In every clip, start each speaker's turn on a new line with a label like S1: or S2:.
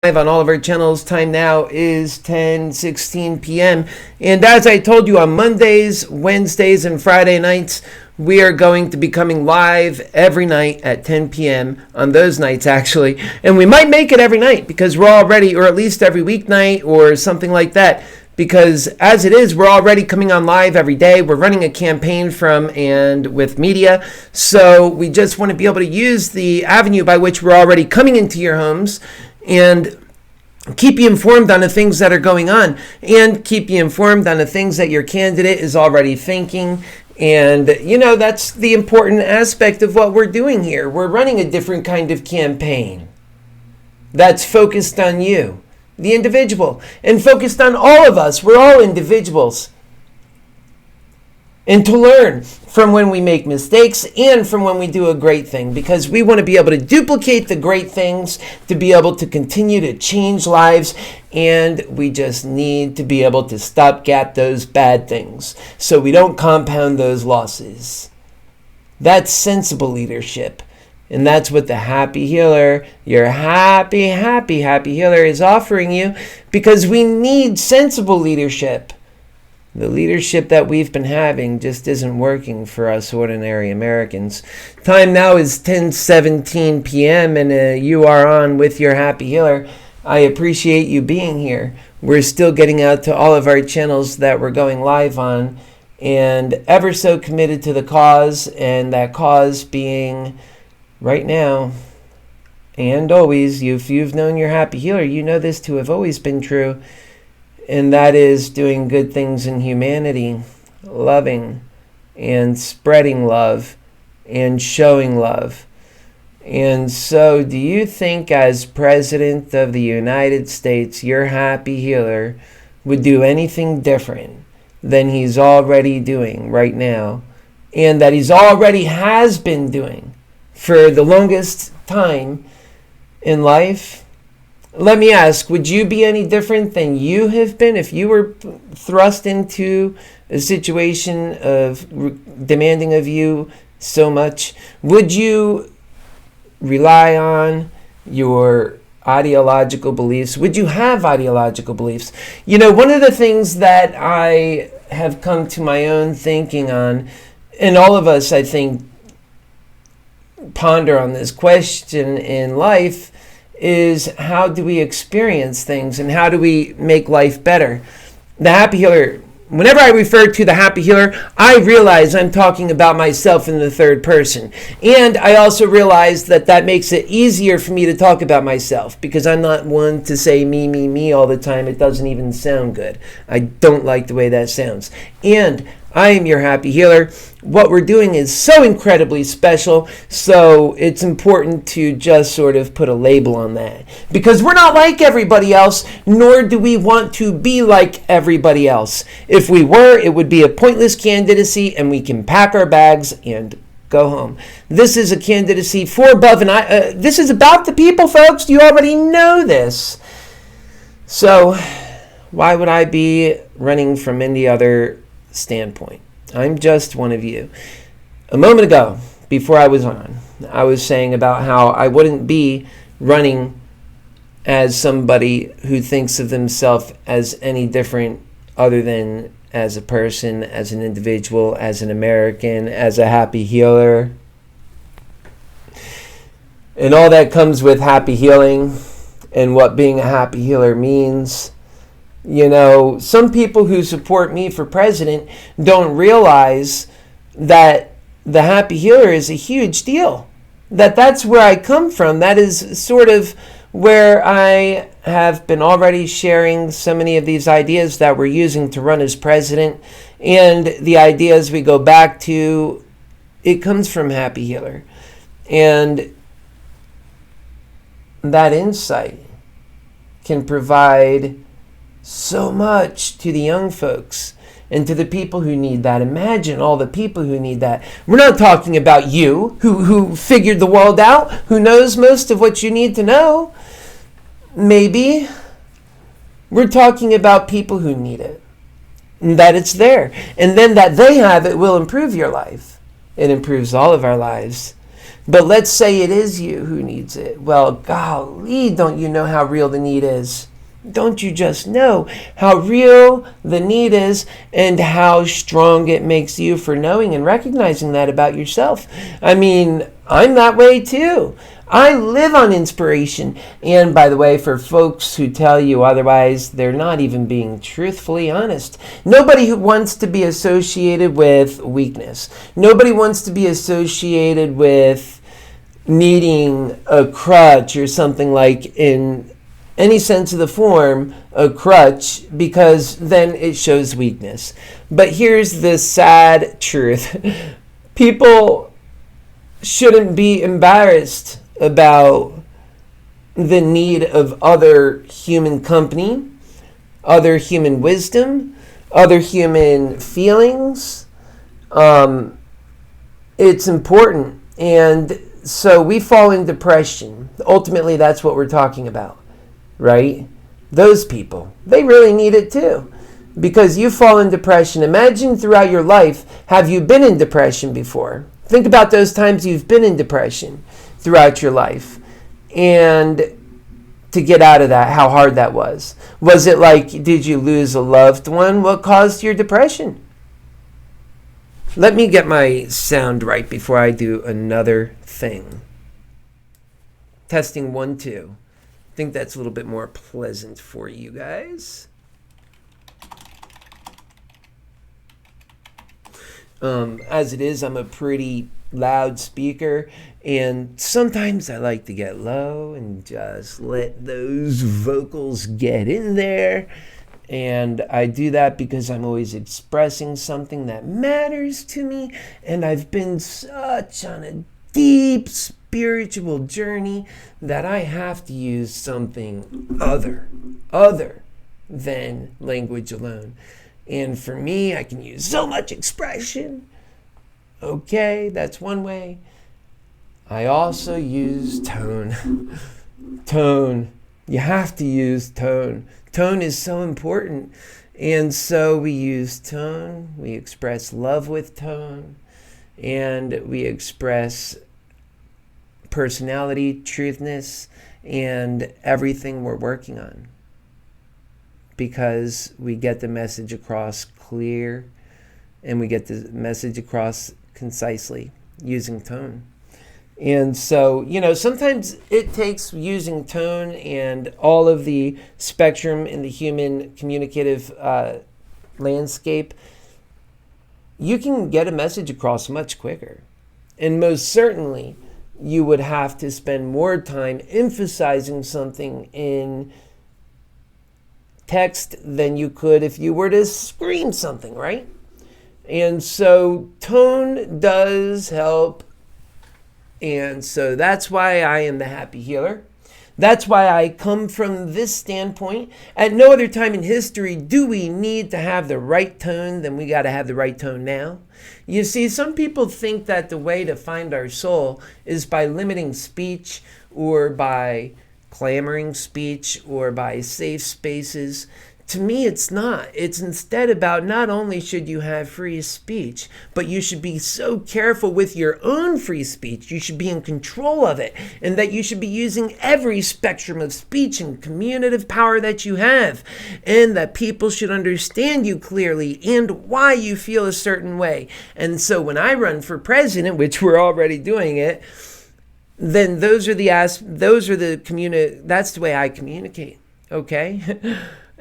S1: Live on all of our channels. Time now is 10:16 p.m. And as I told you, on Mondays, Wednesdays, and Friday nights, we are going to be coming live every night at 10 p.m. on those nights, actually. And we might make it every night because we're already, or at least every weeknight or something like that. Because as it is, we're already coming on live every day. We're running a campaign from and with media. So we just want to be able to use the avenue by which we're already coming into your homes and keep you informed on the things that are going on and keep you informed on the things that your candidate is already thinking. And, that's the important aspect of what we're doing here. We're running a different kind of campaign that's focused on you, the individual, and focused on all of us. We're all individuals. And to learn from when we make mistakes and from when we do a great thing, because we want to be able to duplicate the great things to be able to continue to change lives, and we just need to be able to stopgap those bad things so we don't compound those losses. That's sensible leadership, and that's what the Happy Healer, your happy healer, is offering you, because we need sensible leadership. The leadership that we've been having just isn't working for us ordinary Americans. Time now is 10:17 p.m. and you are on with your Happy Healer. I appreciate you being here. We're still getting out to all of our channels that we're going live on, and ever so committed to the cause, and that cause being right now and always, if you've known your Happy Healer, you know this to have always been true. And that is doing good things in humanity, loving and spreading love and showing love. And so, do you think as President of the United States, your Happy Healer would do anything different than he's already doing right now, and that he's already has been doing for the longest time in life? Let me ask, would you be any different than you have been if you were thrust into a situation of demanding of you so much? Would you rely on your ideological beliefs? Would you have ideological beliefs? One of the things that I have come to my own thinking on, and all of us, I think, ponder on this question in life, is how do we experience things and how do we make life better? The Happy Healer, whenever I refer to the Happy Healer, I realize I'm talking about myself in the third person. And I also realize that makes it easier for me to talk about myself, because I'm not one to say me all the time. It doesn't even sound good. I don't like the way that sounds. And I am your Happy Healer. What we're doing is so incredibly special, so it's important to just sort of put a label on that. Because we're not like everybody else, nor do we want to be like everybody else. If we were, it would be a pointless candidacy, and we can pack our bags and go home. This is a candidacy for above, and this is about the people, folks. You already know this. So why would I be running from any other standpoint? I'm just one of you. A moment ago, before I was on, I was saying about how I wouldn't be running as somebody who thinks of themselves as any different other than as a person, as an individual, as an American, as a Happy Healer. And all that comes with happy healing and what being a Happy Healer means. Some people who support me for president don't realize that the Happy Healer is a huge deal. That's where I come from. That is sort of where I have been already sharing so many of these ideas that we're using to run as president. And the ideas we go back to, it comes from Happy Healer. And that insight can provide so much to the young folks and to the people who need that. Imagine all the people who need that. We're not talking about you who figured the world out, who knows most of what you need to know. Maybe. We're talking about people who need it, and that it's there. And then that they have it will improve your life. It improves all of our lives. But let's say it is you who needs it. Well, golly, don't you know how real the need is? Don't you just know how real the need is and how strong it makes you for knowing and recognizing that about yourself? I mean, I'm that way too. I live on inspiration. And by the way, for folks who tell you otherwise, they're not even being truthfully honest. Nobody who wants to be associated with weakness. Nobody wants to be associated with needing a crutch or something like in any sense of the form, a crutch, because then it shows weakness. But here's the sad truth. People shouldn't be embarrassed about the need of other human company, other human wisdom, other human feelings. It's important. And so we fall in depression. Ultimately, that's what we're talking about. Right? Those people, they really need it too. Because you fall in depression. Imagine throughout your life, have you been in depression before? Think about those times you've been in depression throughout your life. And to get out of that, how hard that was. Was it like, did you lose a loved one? What caused your depression? Let me get my sound right before I do another thing. Testing 1, 2. I think that's a little bit more pleasant for you guys. As it is, I'm a pretty loud speaker, and sometimes I like to get low and just let those vocals get in there. And I do that because I'm always expressing something that matters to me, and I've been such on a deep spiritual journey that I have to use something other than language alone. And for me, I can use so much expression. Okay, that's one way. I also use tone. Tone. You have to use tone. Tone is so important. And so we use tone. We express love with tone. And we express personality, truthness, and everything we're working on. Because we get the message across clear, and we get the message across concisely using tone. And so, sometimes it takes using tone and all of the spectrum in the human communicative landscape. You can get a message across much quicker. And most certainly, you would have to spend more time emphasizing something in text than you could if you were to scream something, right? And so tone does help. And so that's why I am the Happy Healer. That's why I come from this standpoint. At no other time in history do we need to have the right tone than we got to have the right tone now. You see, some people think that the way to find our soul is by limiting speech or by clamoring speech or by safe spaces. To me, it's not. It's instead about not only should you have free speech, but you should be so careful with your own free speech. You should be in control of it, and that you should be using every spectrum of speech and communicative power that you have, and that people should understand you clearly and why you feel a certain way. And so when I run for president, which we're already doing it, then that's the way I communicate, okay?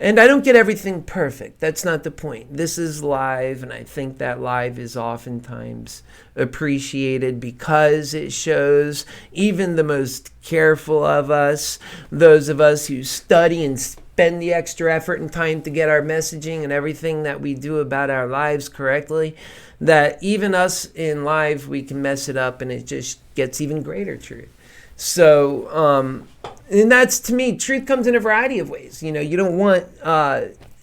S1: And I don't get everything perfect. That's not the point. This is live, and I think that live is oftentimes appreciated because it shows even the most careful of us, those of us who study and spend the extra effort and time to get our messaging and everything that we do about our lives correctly, that even us in live, we can mess it up and it just gets even greater truth. So, and that's, to me, truth comes in a variety of ways. You don't want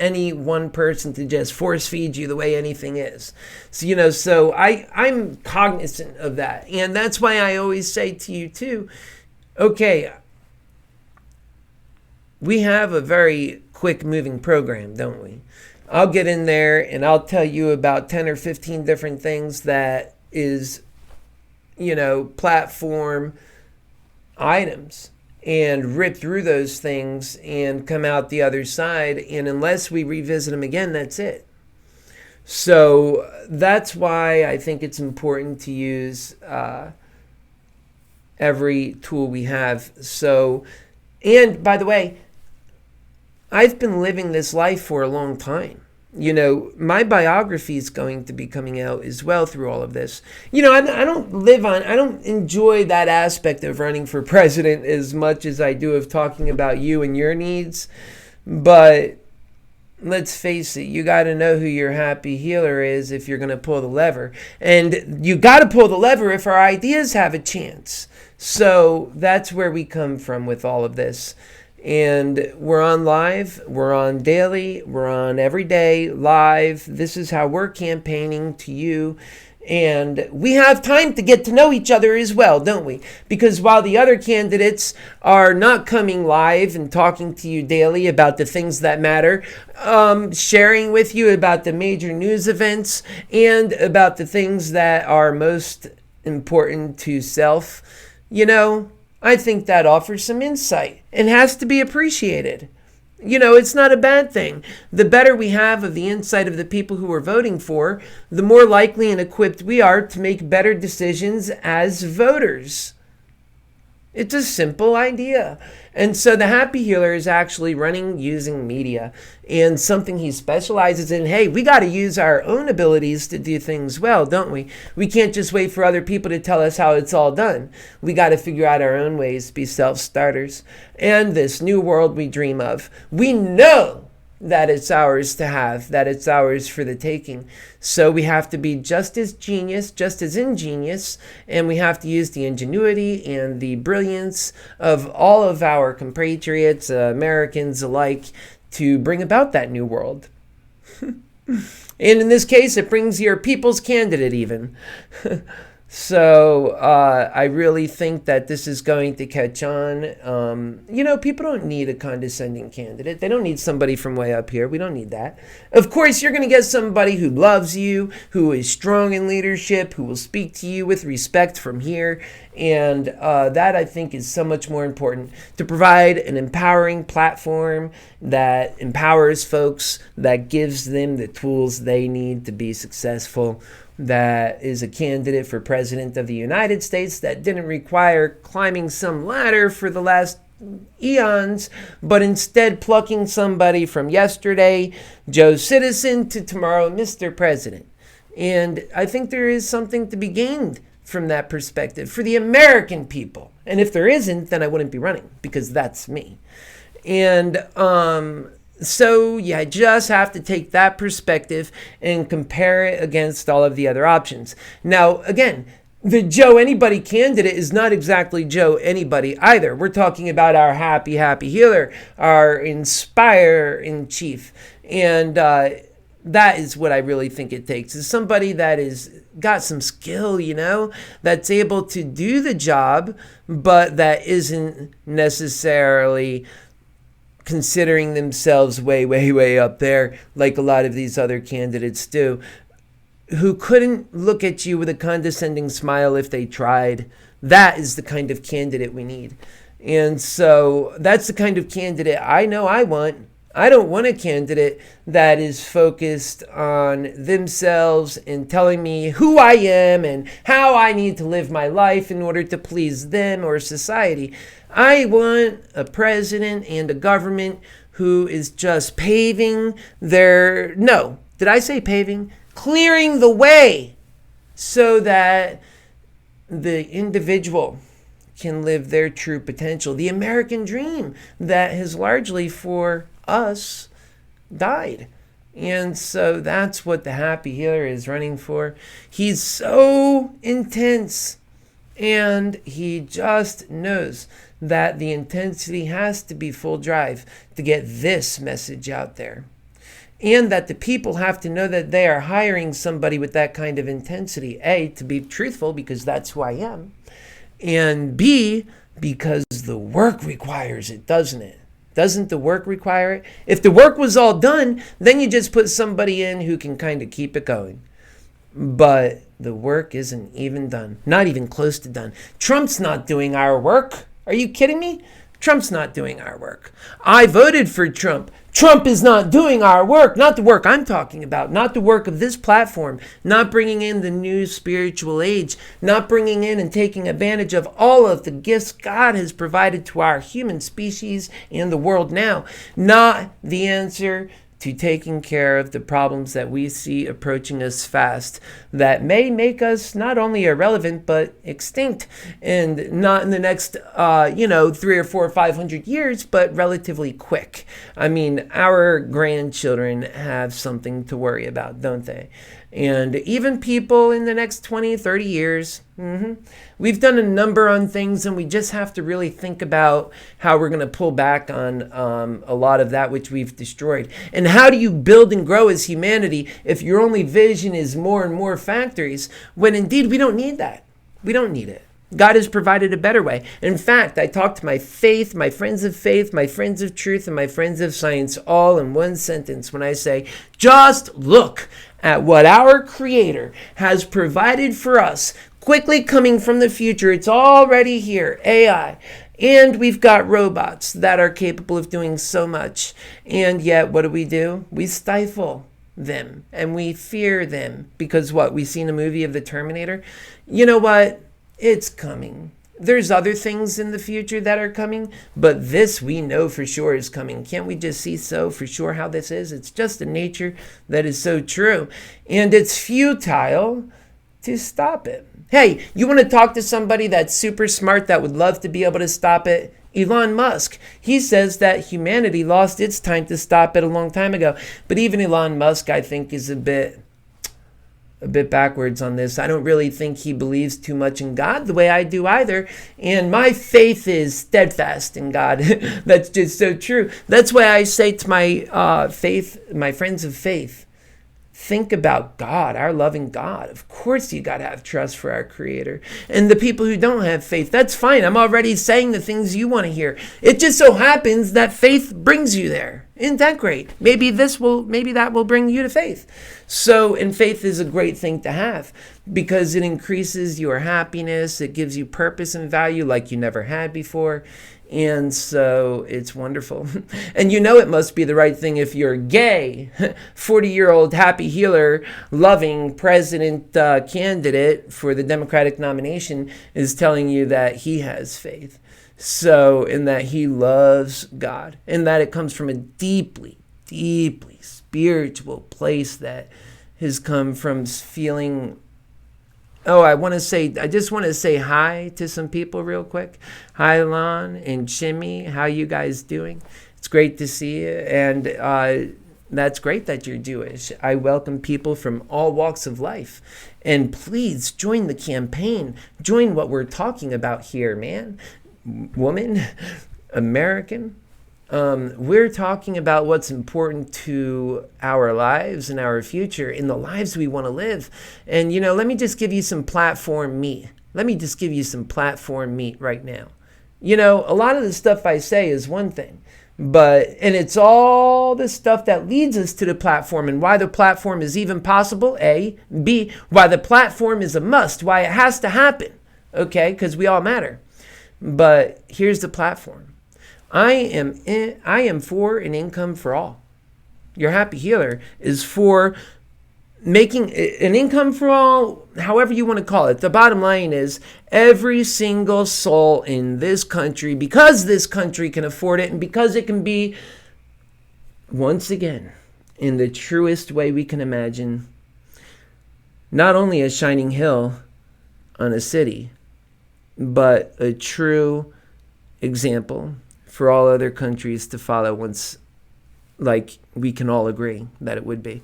S1: any one person to just force feed you the way anything is. So, so I'm cognizant of that. And that's why I always say to you too, okay, we have a very quick moving program, don't we? I'll get in there and I'll tell you about 10 or 15 different things that is platform items and rip through those things and come out the other side. And unless we revisit them again, that's it. So that's why I think it's important to use every tool we have. So, and by the way, I've been living this life for a long time. My biography is going to be coming out as well through all of this. I don't enjoy that aspect of running for president as much as I do of talking about you and your needs. But let's face it, you got to know who your happy healer is if you're going to pull the lever. And you got to pull the lever if our ideas have a chance. So that's where we come from with all of this. And we're on live, we're on daily, we're on every day live. This is how we're campaigning to you. And we have time to get to know each other as well, don't we? Because while the other candidates are not coming live and talking to you daily about the things that matter, sharing with you about the major news events and about the things that are most important to self, I think that offers some insight and has to be appreciated. It's not a bad thing. The better we have of the insight of the people who we're voting for, the more likely and equipped we are to make better decisions as voters. It's a simple idea. And so the Happy Healer is actually running using media, and something he specializes in. Hey, we got to use our own abilities to do things well, don't we? We can't just wait for other people to tell us how it's all done. We got to figure out our own ways to be self-starters. And this new world we dream of, we know that it's ours to have, that it's ours for the taking. So we have to be just as genius, just as ingenious, and we have to use the ingenuity and the brilliance of all of our compatriots, Americans alike, to bring about that new world. And in this case, it brings your people's candidate even. So I really think that this is going to catch on. People don't need a condescending candidate. They don't need somebody from way up here. We don't need that. Of course, you're going to get somebody who loves you, who is strong in leadership, who will speak to you with respect from here. And that, I think, is so much more important, to provide an empowering platform that empowers folks, that gives them the tools they need to be successful, that is a candidate for president of the United States that didn't require climbing some ladder for the last eons, but instead plucking somebody from yesterday, Joe Citizen, to tomorrow, Mr. President. And I think there is something to be gained from that perspective for the American people. And if there isn't, then I wouldn't be running, because that's me. And so you just have to take that perspective and compare it against all of the other options. Now, again, the Joe Anybody candidate is not exactly Joe Anybody either. We're talking about our happy healer, our inspire-in-chief. And that is what I really think it takes, is somebody that is got some skill, that's able to do the job, but that isn't necessarily considering themselves way up there like a lot of these other candidates do, who couldn't look at you with a condescending smile if they tried. That is the kind of candidate we need. And so that's the kind of candidate I know I want. I don't want a candidate that is focused on themselves and telling me who I am and how I need to live my life in order to please them or society. I want a president and a government who is just paving no, did I say paving? Clearing the way so that the individual can live their true potential. The American dream that has largely for us died. And so that's what the Happy Healer is running for. He's so intense, and he just knows that the intensity has to be full drive to get this message out there. And that the people have to know that they are hiring somebody with that kind of intensity. A, to be truthful, because that's who I am. And B, because the work requires it, doesn't it? Doesn't the work require it? If the work was all done, then you just put somebody in who can kind of keep it going. but the work isn't even done. Not even close to done. Trump's not doing our work. Are you kidding me? Trump's not doing our work. I voted for Trump. Trump is not doing our work. Not the work I'm talking about. Not the work of this platform. Not bringing in the new spiritual age. Not bringing in and taking advantage of all of the gifts God has provided to our human species and the world now. Not the answer to taking care of the problems that we see approaching us fast that may make us not only irrelevant but extinct, and not in the next 3 or 4 or 500 years, but relatively quick. I mean, our grandchildren have something to worry about, don't they? And even people in the next 20, 30 years, we've done a number on things, and we just have to really think about how we're going to pull back on a lot of that which we've destroyed. And how do you build and grow as humanity if your only vision is more and more factories, when indeed we don't need that. We don't need it. God has provided a better way. In fact, I talk to my faith, my friends of faith, my friends of truth, and my friends of science all in one sentence when I say, just look at what our Creator has provided for us, quickly coming from the future. It's already here, AI. And we've got robots that are capable of doing so much. And yet, what do? We stifle them and we fear them because what? We seen a movie of the Terminator. You know what? It's coming. There's other things in the future that are coming, but this we know for sure is coming. Can't we just see so for sure how this is? It's just a nature that is so true. And it's futile to stop it. Hey, you want to talk to somebody that's super smart that would love to be able to stop it? Elon Musk. He says that humanity lost its time to stop it a long time ago. But even Elon Musk, I think, is a bit backwards on this. I don't really think he believes too much in God the way I do either. And my faith is steadfast in God. That's just so true. That's why I say to my friends of faith, think about God, our loving God. Of course you got to have trust for our Creator. And the people who don't have faith, that's fine. I'm already saying the things you want to hear. It just so happens that faith brings you there. Isn't that great? Maybe that will bring you to faith. So, and faith is a great thing to have because it increases your happiness. It gives you purpose and value like you never had before. And so it's wonderful. And you know it must be the right thing if you're gay, 40-year-old HappyHealer, loving president candidate for the Democratic nomination is telling you that he has faith. So, in that he loves God, and that it comes from a deeply, deeply spiritual place that has come from feeling. Oh, I just want to say hi to some people real quick. Hi, Lon and Jimmy. How you guys doing? It's great to see you. And that's great that you're Jewish. I welcome people from all walks of life. And please join the campaign. Join what we're talking about here, man. Woman, American. We're talking about what's important to our lives and our future in the lives we want to live. And, let me just give you some platform meat. Let me just give you some platform meat right now. A lot of the stuff I say is one thing, and it's all the stuff that leads us to the platform and why the platform is even possible, A. B, why the platform is a must, why it has to happen, okay, because we all matter. But here's the platform. I am for an income for all. Your HappyHealer is for making an income for all, however you want to call it. The bottom line is every single soul in this country, because this country can afford it and because it can be, once again, in the truest way we can imagine, not only a shining hill on a city, but a true example for all other countries to follow once, like we can all agree that it would be,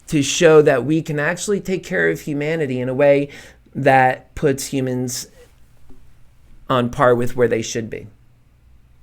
S1: to show that we can actually take care of humanity in a way that puts humans on par with where they should be.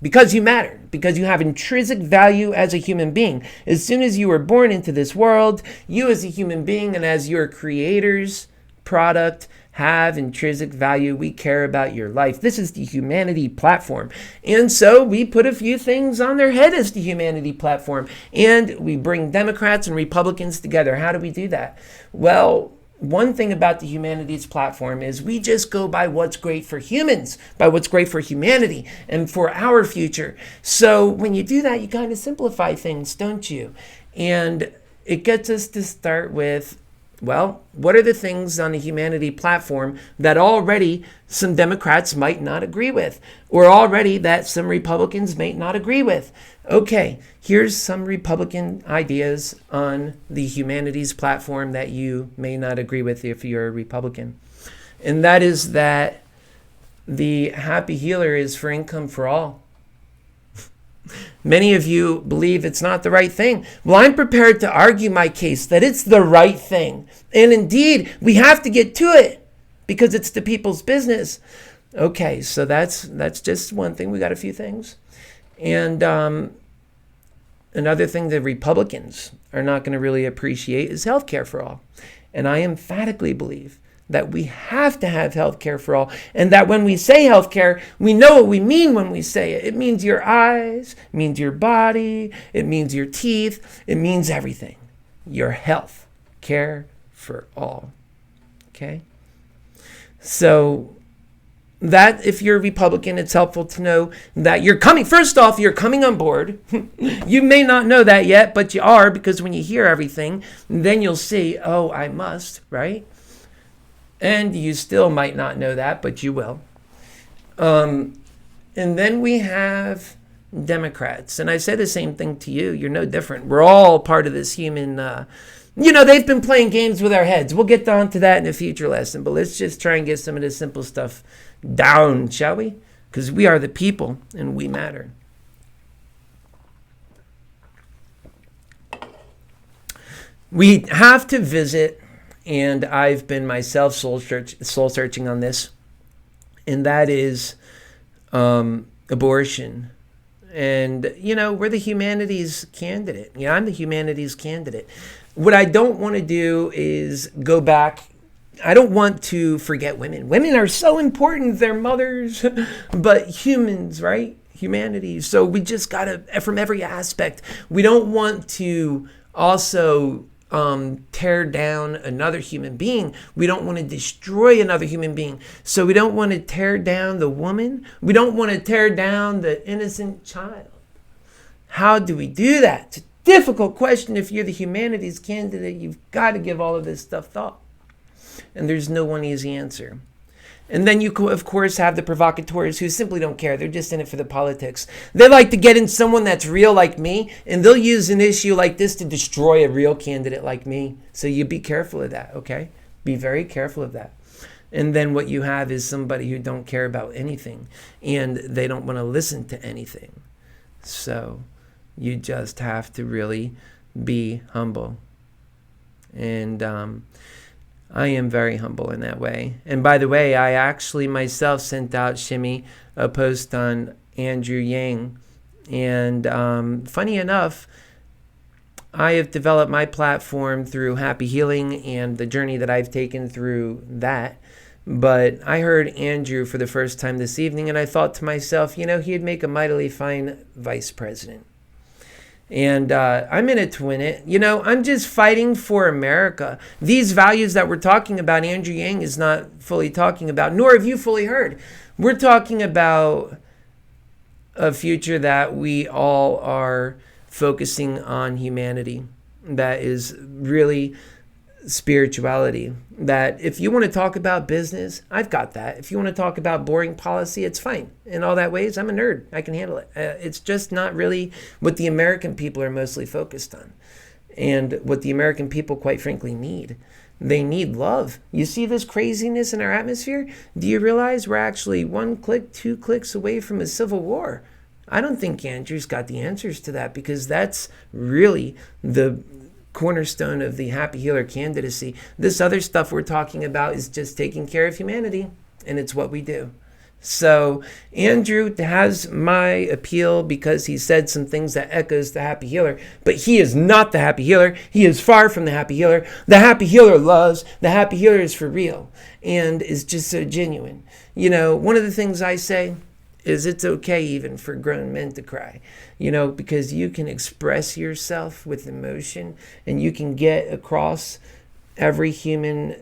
S1: Because you matter, because you have intrinsic value as a human being. As soon as you were born into this world, you as a human being and as your Creator's product have intrinsic value. We care about your life. This is the humanity platform. And so we put a few things on their head as the humanity platform. And we bring Democrats and Republicans together. How do we do that? Well, one thing about the Humanities platform is we just go by what's great for humans, by what's great for humanity and for our future. So when you do that, you kind of simplify things, don't you? And it gets us to start with, well, what are the things on the Humanity platform that already some Democrats might not agree with, or already that some Republicans may not agree with? Okay, here's some Republican ideas on the Humanities platform that you may not agree with if you're a Republican. And that is that the HappyHealer is for income for all. Many of you believe it's not the right thing. Well, I'm prepared to argue my case that it's the right thing. And indeed, we have to get to it because it's the people's business. Okay, so that's just one thing. We got a few things. And another thing the Republicans are not going to really appreciate is health care for all. And I emphatically believe that we have to have health care for all, and that when we say health care, we know what we mean when we say it. It means your eyes, it means your body, it means your teeth, it means everything. Your health care for all. Okay? So that if you're a Republican, it's helpful to know that you're coming. First off, you're coming on board. You may not know that yet, but you are, because when you hear everything, then you'll see, oh, I must, right? And you still might not know that, but you will. And then we have Democrats. And I say the same thing to you. You're no different. We're all part of this human, they've been playing games with our heads. We'll get down to that in a future lesson. But let's just try and get some of this simple stuff down, shall we? Because we are the people and we matter. We have to visit, and I've been myself soul searching on this, and that is abortion. And, we're the humanities candidate. Yeah, I'm the humanities candidate. What I don't want to do is go back. I don't want to forget women. Women are so important. They're mothers, but humans, right? Humanities. So we just got to, from every aspect, we don't want to also tear down another human being. We don't want to destroy another human being. So we don't want to tear down the woman. We don't want to tear down the innocent child. How do we do that? It's a difficult question. If you're the humanities candidate, you've got to give all of this stuff thought. And there's no one easy answer. And then you, of course, have the provocateurs who simply don't care. They're just in it for the politics. They like to get in someone that's real like me, and they'll use an issue like this to destroy a real candidate like me. So you be careful of that, okay? Be very careful of that. And then what you have is somebody who don't care about anything, and they don't want to listen to anything. So you just have to really be humble. And I am very humble in that way. And by the way, I actually myself sent out Shimmy a post on Andrew Yang. And funny enough, I have developed my platform through Happy Healing and the journey that I've taken through that. But I heard Andrew for the first time this evening, and I thought to myself, he'd make a mightily fine vice president. And I'm in it to win it. I'm just fighting for America. These values that we're talking about, Andrew Yang is not fully talking about, nor have you fully heard. We're talking about a future that we all are focusing on humanity. That is really spirituality. That if you want to talk about business, I've got that. If you want to talk about boring policy, it's fine. In all that ways, I'm a nerd. I can handle it. It's just not really what the American people are mostly focused on. And what the American people, quite frankly, need. They need love. You see this craziness in our atmosphere? Do you realize we're actually 1 click, 2 clicks away from a civil war? I don't think Andrew's got the answers to that, because that's really the cornerstone of the Happy Healer candidacy. This other stuff we're talking about is just taking care of humanity, and it's what we do. So Andrew has my appeal because he said some things that echoes the Happy Healer, but he is not the Happy Healer. He is far from the Happy Healer. The Happy Healer loves. The Happy Healer is for real and is just so genuine. One of the things I say is it's okay even for grown men to cry, because you can express yourself with emotion and you can get across every human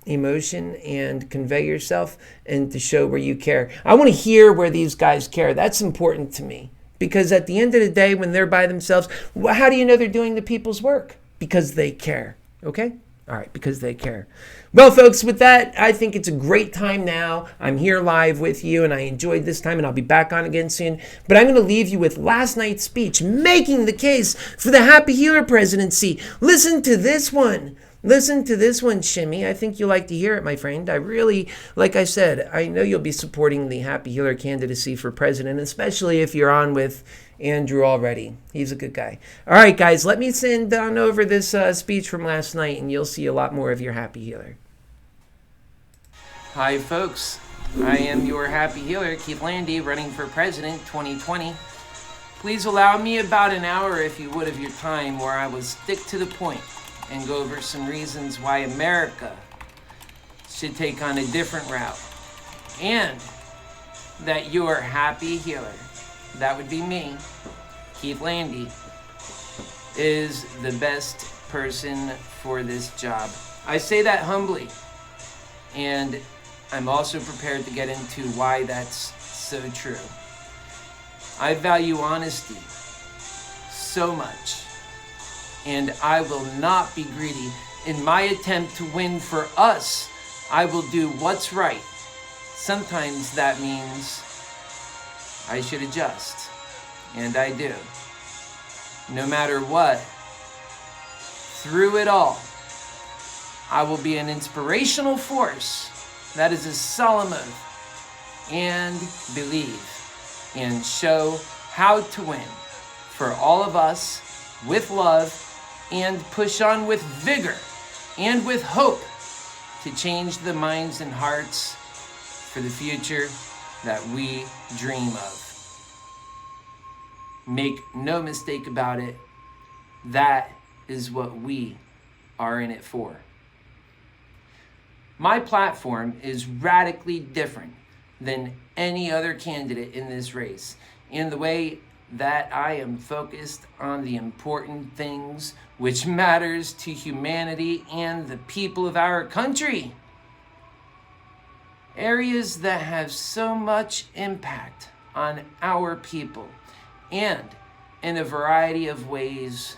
S1: emotion and convey yourself and to show where you care. I want to hear where these guys care. That's important to me, because at the end of the day, when they're by themselves, how do you know they're doing the people's work? Because they care. Okay? All right, because they care. Well, folks, with that, I think it's a great time now. I'm here live with you, and I enjoyed this time, and I'll be back on again soon. But I'm going to leave you with last night's speech, making the case for the Happy Healer presidency. Listen to this one. Listen to this one, Shimmy. I think you'll like to hear it, my friend. I really, like I said, I know you'll be supporting the Happy Healer candidacy for president, especially if you're on with Andrew already. He's a good guy. All right, guys, let me send on over this speech from last night, and you'll see a lot more of your Happy Healer. Hi, folks. I am your Happy Healer, Keith Landi, running for president 2020. Please allow me about an hour, if you would, of your time, where I will stick to the point and go over some reasons why America should take on a different route, and that your Happy Healer, that would be me, Keith Landi, is the best person for this job. I say that humbly, and I'm also prepared to get into why that's so true. I value honesty so much, and I will not be greedy. In my attempt to win for us, I will do what's right. Sometimes that means I should adjust, and I do. No matter what, through it all, I will be an inspirational force. That is a solemn oath, and believe and show how to win for all of us with love, and push on with vigor and with hope to change the minds and hearts for the future that we dream of. Make no mistake about it, that is what we are in it for. My platform is radically different than any other candidate in this race in the way that I am focused on the important things which matters to humanity and the people of our country. Areas that have so much impact on our people, and in a variety of ways.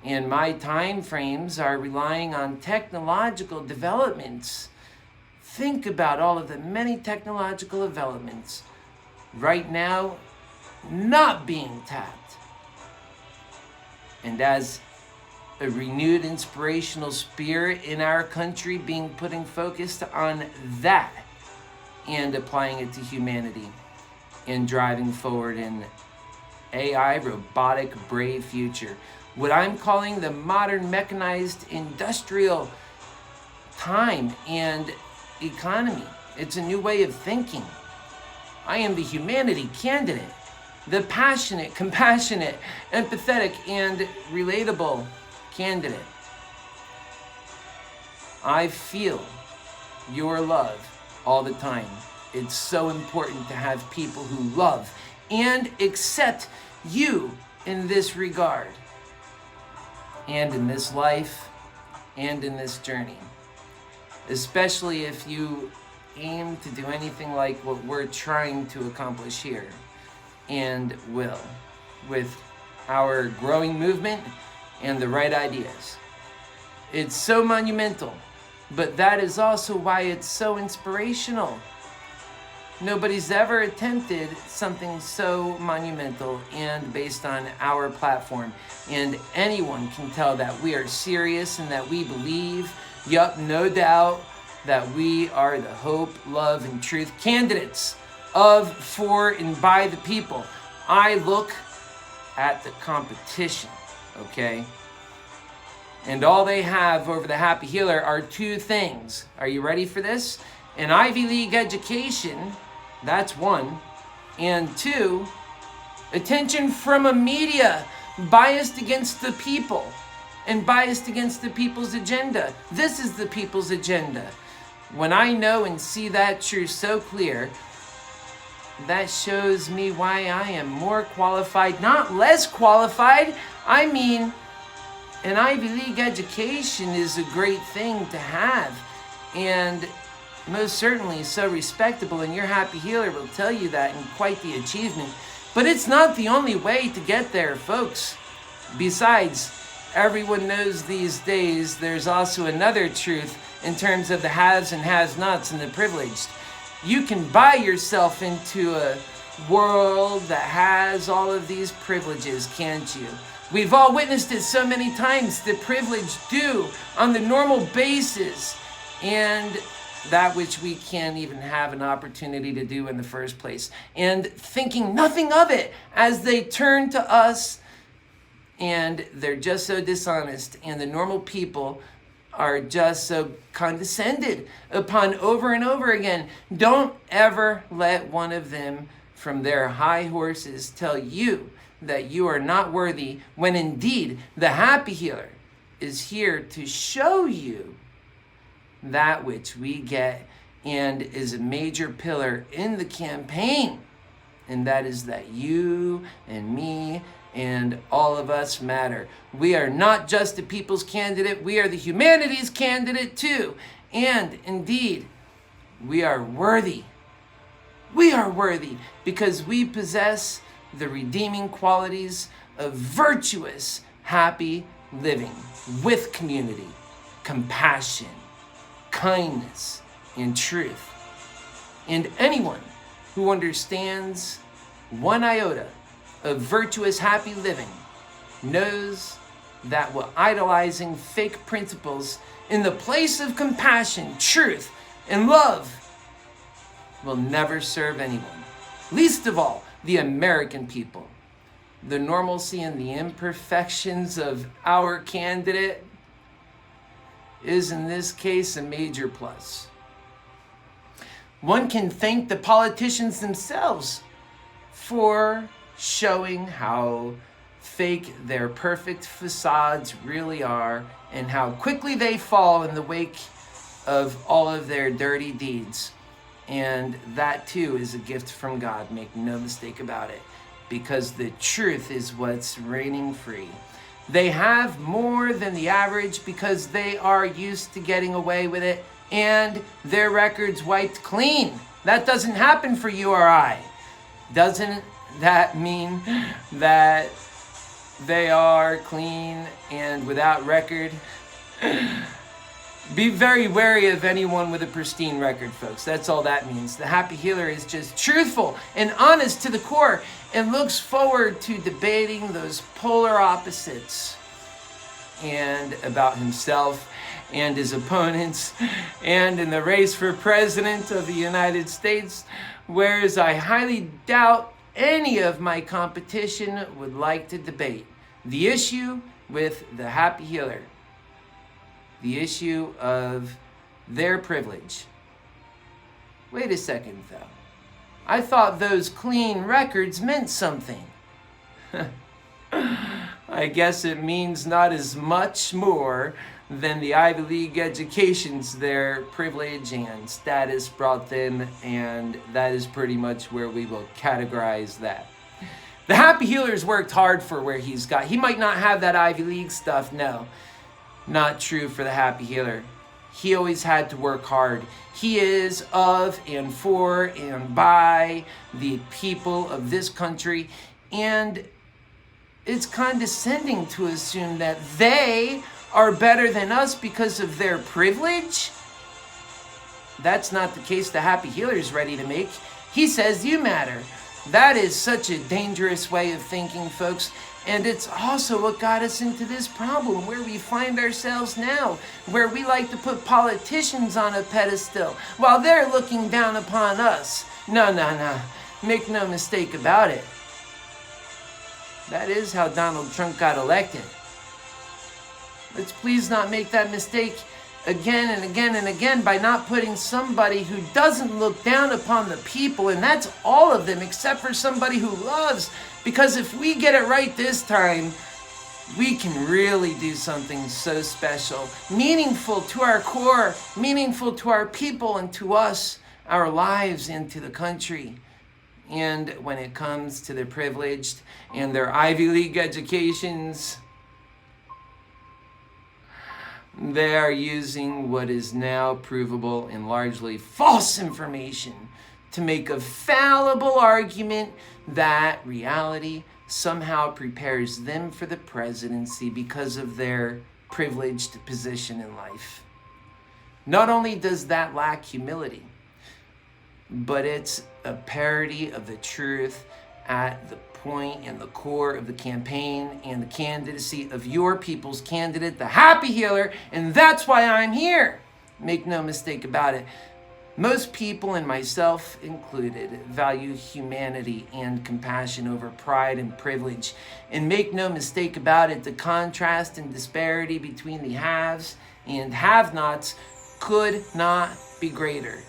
S1: And my time frames are relying on technological developments. Think about all of the many technological developments right now not being tapped. And as a renewed inspirational spirit in our country being putting focused on that and applying it to humanity and driving forward in AI, robotic, brave future. What I'm calling the modern mechanized industrial time and economy. It's a new way of thinking. I am the humanity candidate, the passionate, compassionate, empathetic, and relatable candidate. I feel your love all the time. It's so important to have people who love and accept you in this regard, and in this life, and in this journey. Especially if you aim to do anything like what we're trying to accomplish here, and will, with our growing movement and the right ideas. It's so monumental, but that is also why it's so inspirational. Nobody's ever attempted something so monumental and based on our platform. And anyone can tell that we are serious and that we believe, yup, no doubt, that we are the hope, love, and truth candidates of, for, and by the people. I look at the competition, okay? And all they have over the Happy Healer are two things. Are you ready for this? An Ivy League education, that's one. And two, attention from a media biased against the people and biased against the people's agenda. This is the people's agenda. When I know and see that truth so clear, that shows me why I am more qualified, not less qualified. I mean, an Ivy League education is a great thing to have. and most certainly so respectable, and your Happy Healer will tell you that, and quite the achievement. But it's not the only way to get there, folks. Besides, everyone knows these days there's also another truth in terms of the haves and has-nots and the privileged. You can buy yourself into a world that has all of these privileges, can't you? We've all witnessed it so many times, the privilege due on the normal basis, and that which we can't even have an opportunity to do in the first place, and thinking nothing of it as they turn to us, and they're just so dishonest, and the normal people are just so condescended upon over and over again. Don't ever let one of them from their high horses tell you that you are not worthy, when indeed the Happy Healer is here to show you that which we get and is a major pillar in the campaign. And that is that you and me and all of us matter. We are not just the people's candidate, we are the humanity's candidate too. And indeed, we are worthy. We are worthy because we possess the redeeming qualities of virtuous, happy living with community, compassion, kindness, and truth. And anyone who understands one iota of virtuous, happy living knows that while idolizing fake principles in the place of compassion, truth, and love will never serve anyone, least of all the American people. The normalcy and the imperfections of our candidate is in this case a major plus. One can thank the politicians themselves for showing how fake their perfect facades really are and how quickly they fall in the wake of all of their dirty deeds. And that too is a gift from God, make no mistake about it, because the truth is what's reigning free. They have more than the average because they are used to getting away with it and their records wiped clean. That doesn't happen for you or I. Doesn't that mean that they are clean and without record? Be very wary of anyone with a pristine record, folks. That's all that means. The Happy Healer is just truthful and honest to the core and looks forward to debating those polar opposites and about himself and his opponents and in the race for president of the United States, whereas I highly doubt any of my competition would like to debate the issue with the Happy Healer. The issue of their privilege. Wait a second, though. I thought those clean records meant something. I guess it means not as much more than the Ivy League educations their privilege and status brought them, and that is pretty much where we will categorize that. The Happy Healer's worked hard for where he's got. He might not have that Ivy League stuff, no. Not true for the Happy Healer. He always had to work hard. He is of and for and by the people of this country, and it's condescending to assume that they are better than us because of their privilege. That's not the case the Happy Healer is ready to make. He says you matter. That is such a dangerous way of thinking, folks. And it's also what got us into this problem where we find ourselves now, where we like to put politicians on a pedestal while they're looking down upon us. No. Make no mistake about it. That is how Donald Trump got elected. Let's please not make that mistake again and again and again by not putting somebody who doesn't look down upon the people, and that's all of them except for somebody who loves. Because if we get it right this time, we can really do something so special, meaningful to our core, meaningful to our people and to us, our lives, and to the country. And when it comes to the privileged and their Ivy League educations, They are using what is now provable and largely false information to make a fallible argument that reality somehow prepares them for the presidency because of their privileged position in life. Not only does that lack humility, but it's a parody of the truth at the point and the core of the campaign and the candidacy of your people's candidate, the Happy Healer, and that's why I'm here. Make no mistake about it. Most people, and myself included, value humanity and compassion over pride and privilege. And make no mistake about it, the contrast and disparity between the haves and have-nots could not be greater.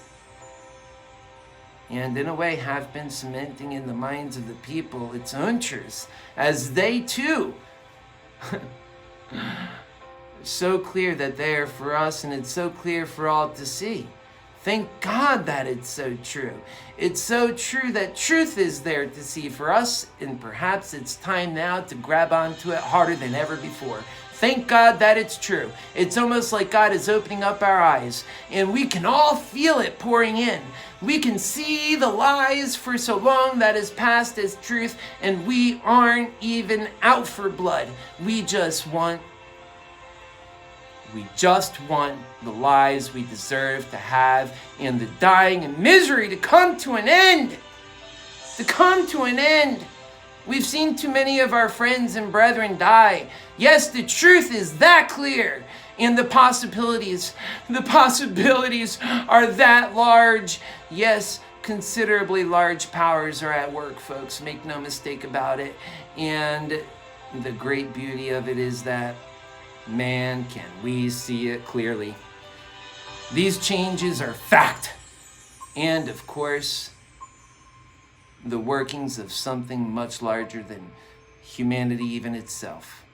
S1: And in a way have been cementing in the minds of the people its own truths, as they too so clear that they are for us, and it's so clear for all to see. Thank God that it's so true. It's so true that truth is there to see for us, and perhaps it's time now to grab onto it harder than ever before. Thank God that it's true. It's almost like God is opening up our eyes, and we can all feel it pouring in. We can see the lies for so long that is passed as truth, and we aren't even out for blood. We just want the lives we deserve to have, and the dying and misery to come to an end. To come to an end. We've seen too many of our friends and brethren die. Yes, the truth is that clear. And the possibilities are that large. Yes, considerably large powers are at work, folks. Make no mistake about it. And the great beauty of it is that, man, can we see it clearly. These changes are fact. And, of course, the workings of something much larger than humanity even itself.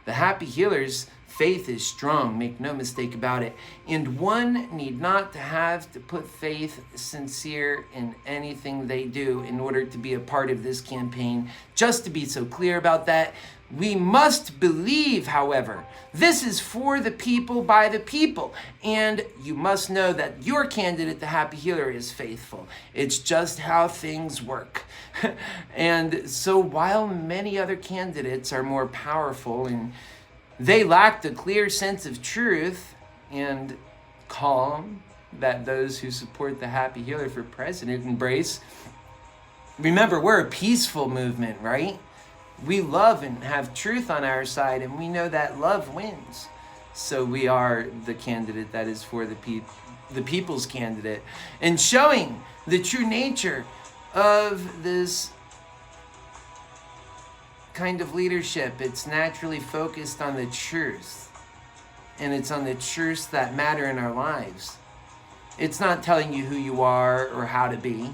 S1: The Happy Healer's faith is strong, make no mistake about it. And one need not to have to put faith sincere in anything they do in order to be a part of this campaign. Just to be so clear about that, we must believe, however, this is for the people, by the people. And you must know that your candidate, the Happy Healer, is faithful. It's just how things work. And so while many other candidates are more powerful and they lack the clear sense of truth and calm that those who support the Happy Healer for president embrace, remember, we're a peaceful movement, right? We love and have truth on our side, and we know that love wins. So we are the candidate that is for the people's candidate, and showing the true nature of this kind of leadership. It's naturally focused on the truth, and it's on the truths that matter in our lives. It's not telling you who you are or how to be.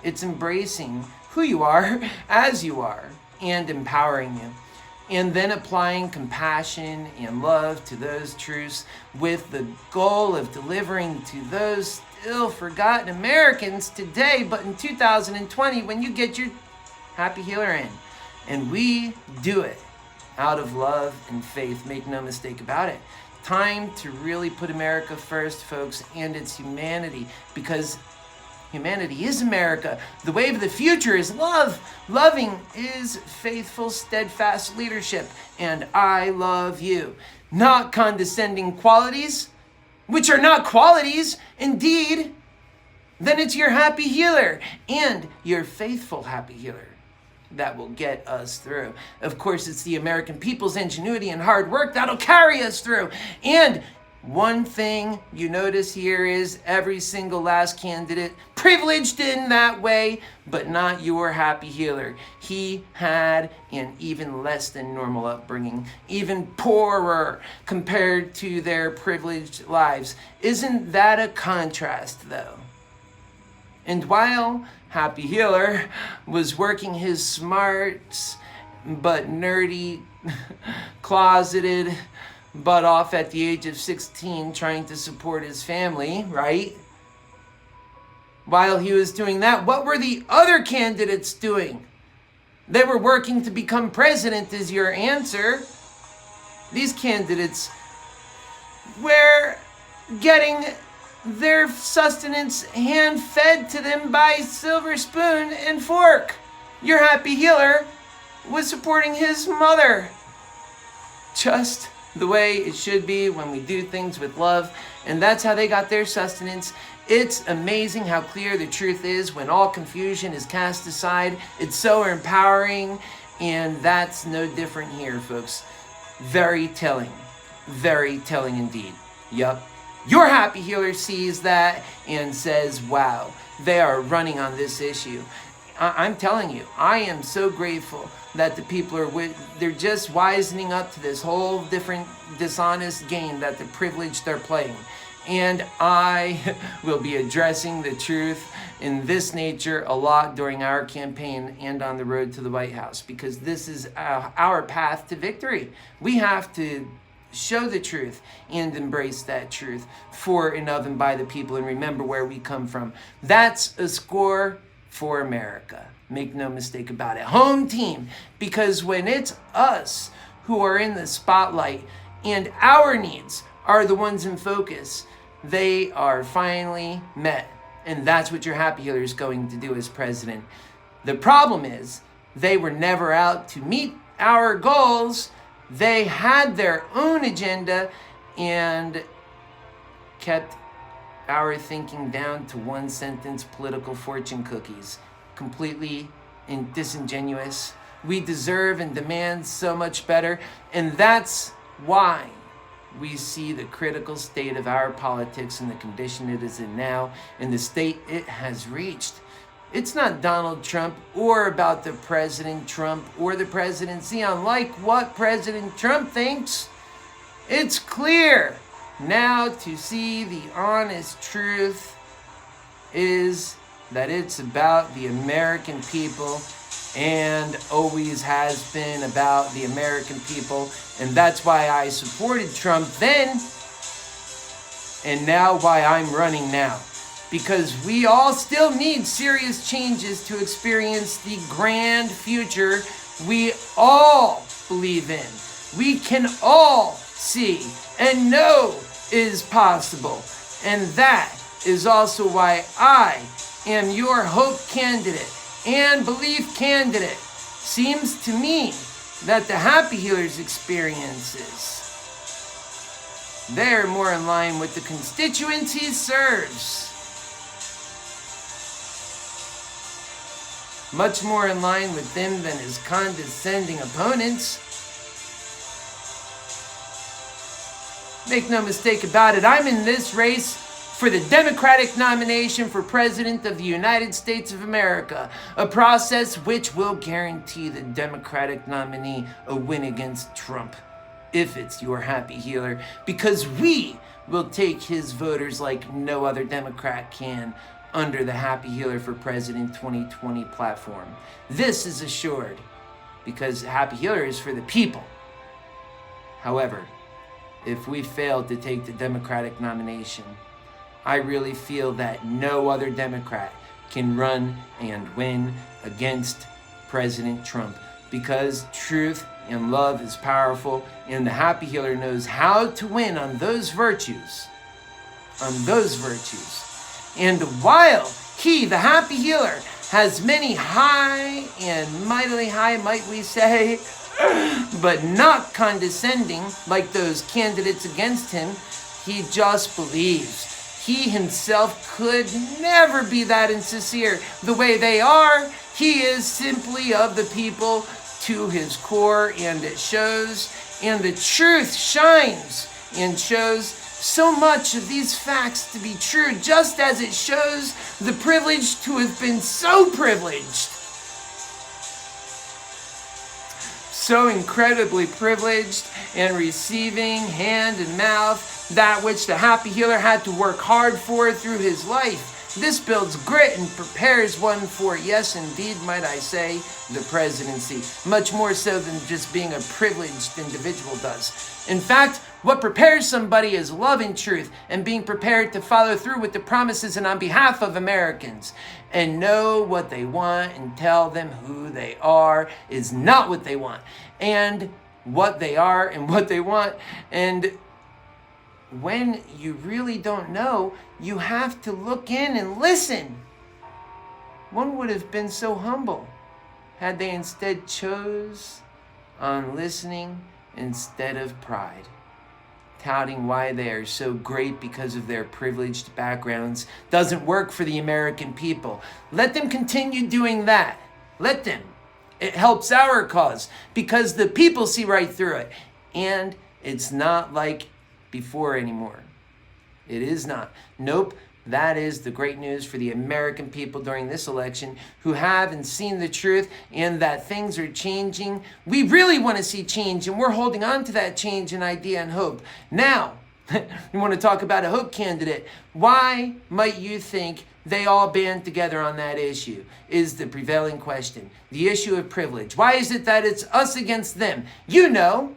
S1: It's embracing who you are as you are and empowering you, and then applying compassion and love to those truths with the goal of delivering to those still forgotten Americans today, but in 2020 when you get your Happy Healer in. And we do it out of love and faith, make no mistake about it. Time to really put America first, folks, and its humanity, because humanity is America. The wave of the future is love. Loving is faithful, steadfast leadership. And I love you. Not condescending qualities, which are not qualities. Indeed, then it's your Happy Healer and your faithful Happy Healer that will get us through. Of course, it's the American people's ingenuity and hard work that'll carry us through. And one thing you notice here is every single last candidate privileged in that way, but not your Happy Healer. He had an even less than normal upbringing, even poorer compared to their privileged lives. Isn't that a contrast, though? And while Happy Healer was working his smarts but nerdy, closeted butt off at the age of 16 trying to support his family, right? While he was doing that, what were the other candidates doing? They were working to become president, is your answer. These candidates where getting their sustenance hand-fed to them by silver spoon and fork. Your happy healer was supporting his mother. Just the way it should be when we do things with love. And that's how they got their sustenance. It's amazing how clear the truth is when all confusion is cast aside. It's so empowering, and that's no different here, folks. Very telling indeed. Yup. Your happy healer sees that and says, wow, they are running on this issue. I'm telling you, I am so grateful that the people they're just wisening up to this whole different dishonest game that the privileged are playing. And I will be addressing the truth in this nature a lot during our campaign and on the road to the White House, because this is our path to victory. We have to show the truth and embrace that truth for and of and by the people, and remember where we come from. That's a score for America. Make no mistake about it. Home team, because when it's us who are in the spotlight and our needs are the ones in focus, they are finally met. And that's what your happy healer is going to do as president. The problem is they were never out to meet our goals. They had their own agenda and kept our thinking down to one sentence political fortune cookies. Completely disingenuous. We deserve and demand so much better, and that's why we see the critical state of our politics and the condition it is in now and the state it has reached. It's not Donald Trump or about the President Trump or the presidency, unlike what President Trump thinks. It's clear now to see the honest truth is that it's about the American people and always has been about the American people. And that's why I supported Trump then, and now why I'm running now. Because we all still need serious changes to experience the grand future we all believe in. We can all see and know is possible. And that is also why I am your hope candidate and belief candidate. Seems to me that the happy healers' experiences, they're more in line with the constituents he serves. Much more in line with them than his condescending opponents. Make no mistake about it, I'm in this race for the Democratic nomination for President of the United States of America, a process which will guarantee the Democratic nominee a win against Trump, if it's your happy healer, because we will take his voters like no other Democrat can under the Happy Healer for President 2020 platform. This is assured because Happy Healer is for the people. However, if we fail to take the Democratic nomination, I really feel that no other Democrat can run and win against President Trump, because truth and love is powerful, and the Happy Healer knows how to win on those virtues. And while he, the Happy Healer, has many high and mightily high, might we say, but not condescending like those candidates against him, he just believes. He himself could never be that insincere the way they are. He is simply of the people to his core, and it shows, and the truth shines and shows so much of these facts to be true, just as it shows the privileged to have been so privileged. So incredibly privileged and receiving hand and mouth that which the Happy Healer had to work hard for through his life. This builds grit and prepares one for, yes indeed, might I say, the presidency. Much more so than just being a privileged individual does. In fact, what prepares somebody is love and truth and being prepared to follow through with the promises and on behalf of Americans. And know what they want and tell them who they are is not what they want. And what they are and what they want and when you really don't know, you have to look in and listen. One would have been so humble had they instead chose on listening instead of pride, touting why they are so great because of their privileged backgrounds doesn't work for the American people. Let them continue doing that. Let them. It helps our cause because the people see right through it. And it's not like before anymore. It is not. Nope. That is the great news for the American people during this election who haven't seen the truth and that things are changing. We really want to see change, and we're holding on to that change and idea and hope. Now, you want to talk about a hope candidate. Why might you think they all band together on that issue is the prevailing question. The issue of privilege. Why is it that it's us against them? You know.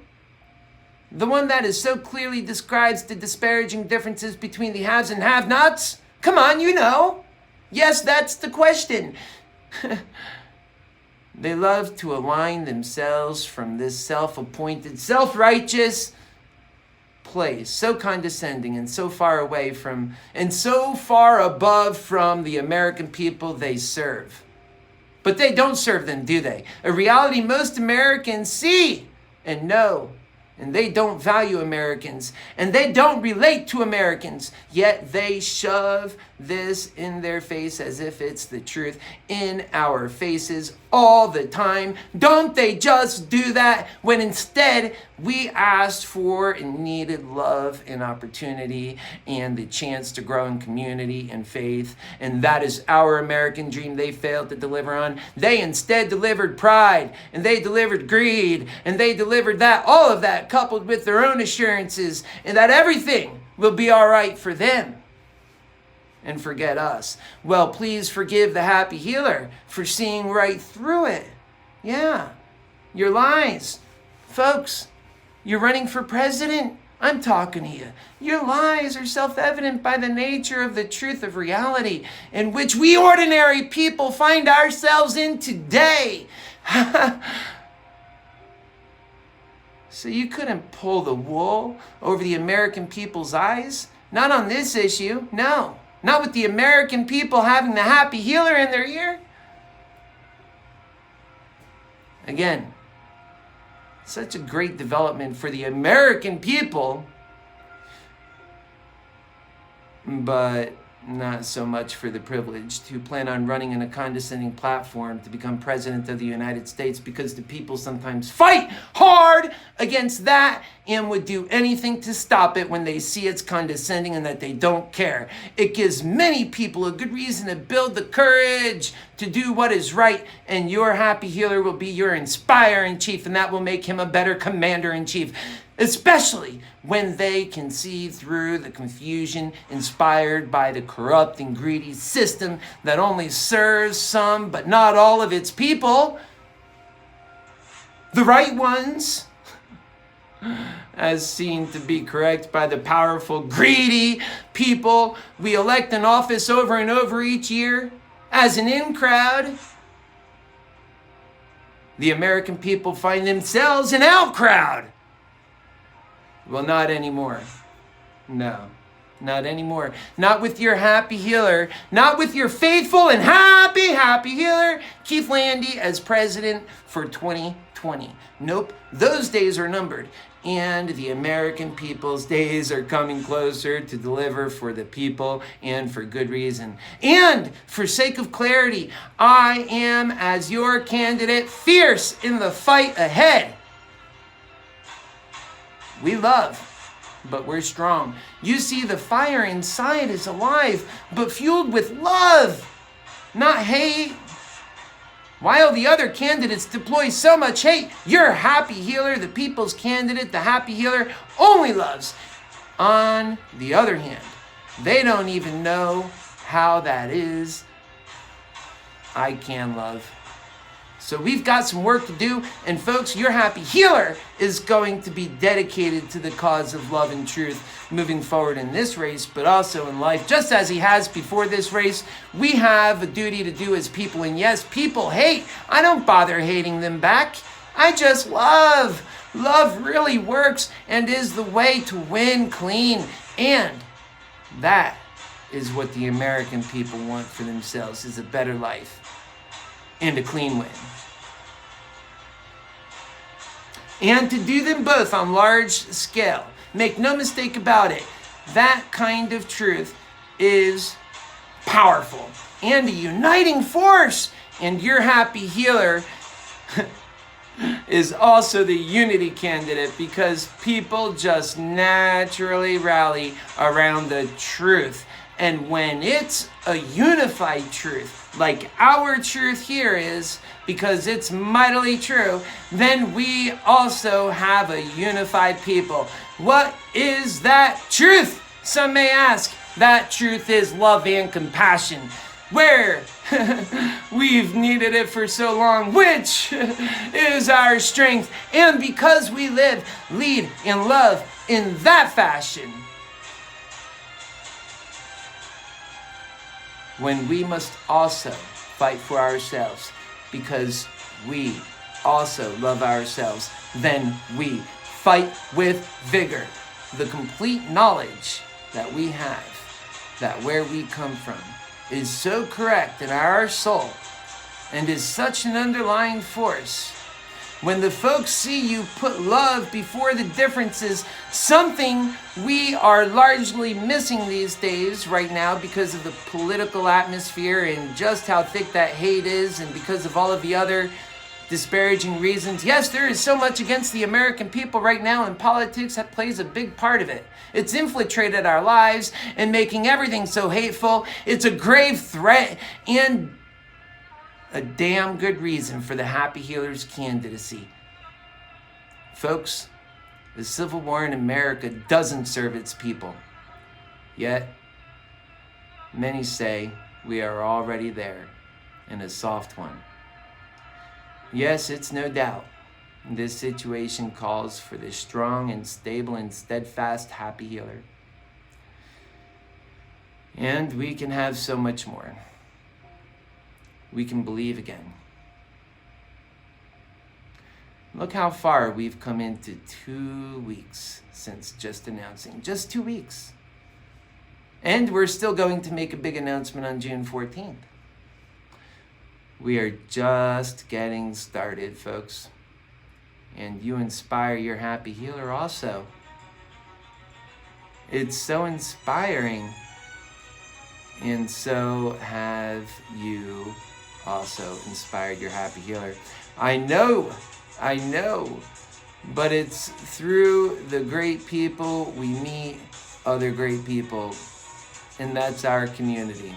S1: The one that is so clearly describes the disparaging differences between the haves and have-nots? Come on, you know. Yes, that's the question. They love to align themselves from this self-appointed, self-righteous place, so condescending and so far away from, and so far above from the American people they serve. But they don't serve them, do they? A reality most Americans see and know. And they don't value Americans, and they don't relate to Americans, yet they shove this in their face as if it's the truth in our faces all the time. Don't they just do that when instead we asked for and needed love and opportunity and the chance to grow in community and faith, and that is our American dream they failed to deliver on. They instead delivered pride, and they delivered greed, and they delivered that, all of that coupled with their own assurances, and that everything will be all right for them. And forget us. Well, please forgive the Happy Healer for seeing right through it. Yeah, your lies. Folks, you're running for president. I'm talking to you. Your lies are self-evident by the nature of the truth of reality in which we ordinary people find ourselves in today. So you couldn't pull the wool over the American people's eyes? Not on this issue, no. Not with the American people having the Happy Healer in their ear. Again, such a great development for the American people, but not so much for the privileged who plan on running in a condescending platform to become president of the United States, because the people sometimes fight hard against that and would do anything to stop it when they see it's condescending and that they don't care. It gives many people a good reason to build the courage to do what is right, and your Happy Healer will be your inspirer-in-chief, and that will make him a better commander-in-chief. Especially when they can see through the confusion inspired by the corrupt and greedy system that only serves some but not all of its people. The right ones, as seen to be correct by the powerful, greedy people we elect in office over and over each year as an in crowd. The American people find themselves an out crowd. Well, not anymore. No, not anymore. Not with your Happy Healer. Not with your faithful and happy Healer, Keith Landi, as president for 2020. Nope, those days are numbered. And the American people's days are coming closer to deliver for the people, and for good reason. And for sake of clarity, I am, as your candidate, fierce in the fight ahead. We love, but we're strong. You see, the fire inside is alive, but fueled with love, not hate. While the other candidates deploy so much hate, your Happy Healer, the people's candidate, the Happy Healer, only loves. On the other hand, they don't even know how that is. I can love. So we've got some work to do, and folks, your Happy Healer is going to be dedicated to the cause of love and truth moving forward in this race, but also in life, just as he has before this race. We have a duty to do as people, and yes, people hate. I don't bother hating them back. I just love. Love really works and is the way to win clean. And that is what the American people want for themselves, is a better life and a clean win. And to do them both on large scale. Make no mistake about it, that kind of truth is powerful and a uniting force. And your Happy Healer is also the unity candidate, because people just naturally rally around the truth. And when it's a unified truth, like our truth here is, because it's mightily true, then we also have a unified people. What is that truth? Some may ask. That truth is love and compassion, where we've needed it for so long, which is our strength. And because we live, lead, and love in that fashion, when we must also fight for ourselves, because we also love ourselves, then we fight with vigor. The complete knowledge that we have, that where we come from, is so correct in our soul and is such an underlying force. When the folks see you put love before the differences, something we are largely missing these days right now because of the political atmosphere and just how thick that hate is, and because of all of the other disparaging reasons. Yes, there is so much against the American people right now, and politics that plays a big part of it. It's infiltrated our lives and making everything so hateful. It's a grave threat and a damn good reason for the Happy Healer's candidacy. Folks, the Civil War in America doesn't serve its people. Yet, many say we are already there, in a soft one. Yes, it's no doubt. This situation calls for the strong and stable and steadfast Happy Healer. And we can have so much more. We can believe again. Look how far we've come into 2 weeks since just announcing. Just 2 weeks. And we're still going to make a big announcement on June 14th. We are just getting started, folks. And you inspire your Happy Healer also. It's so inspiring. And so have you also inspired your Happy Healer. I know. But it's through the great people we meet other great people. And that's our community.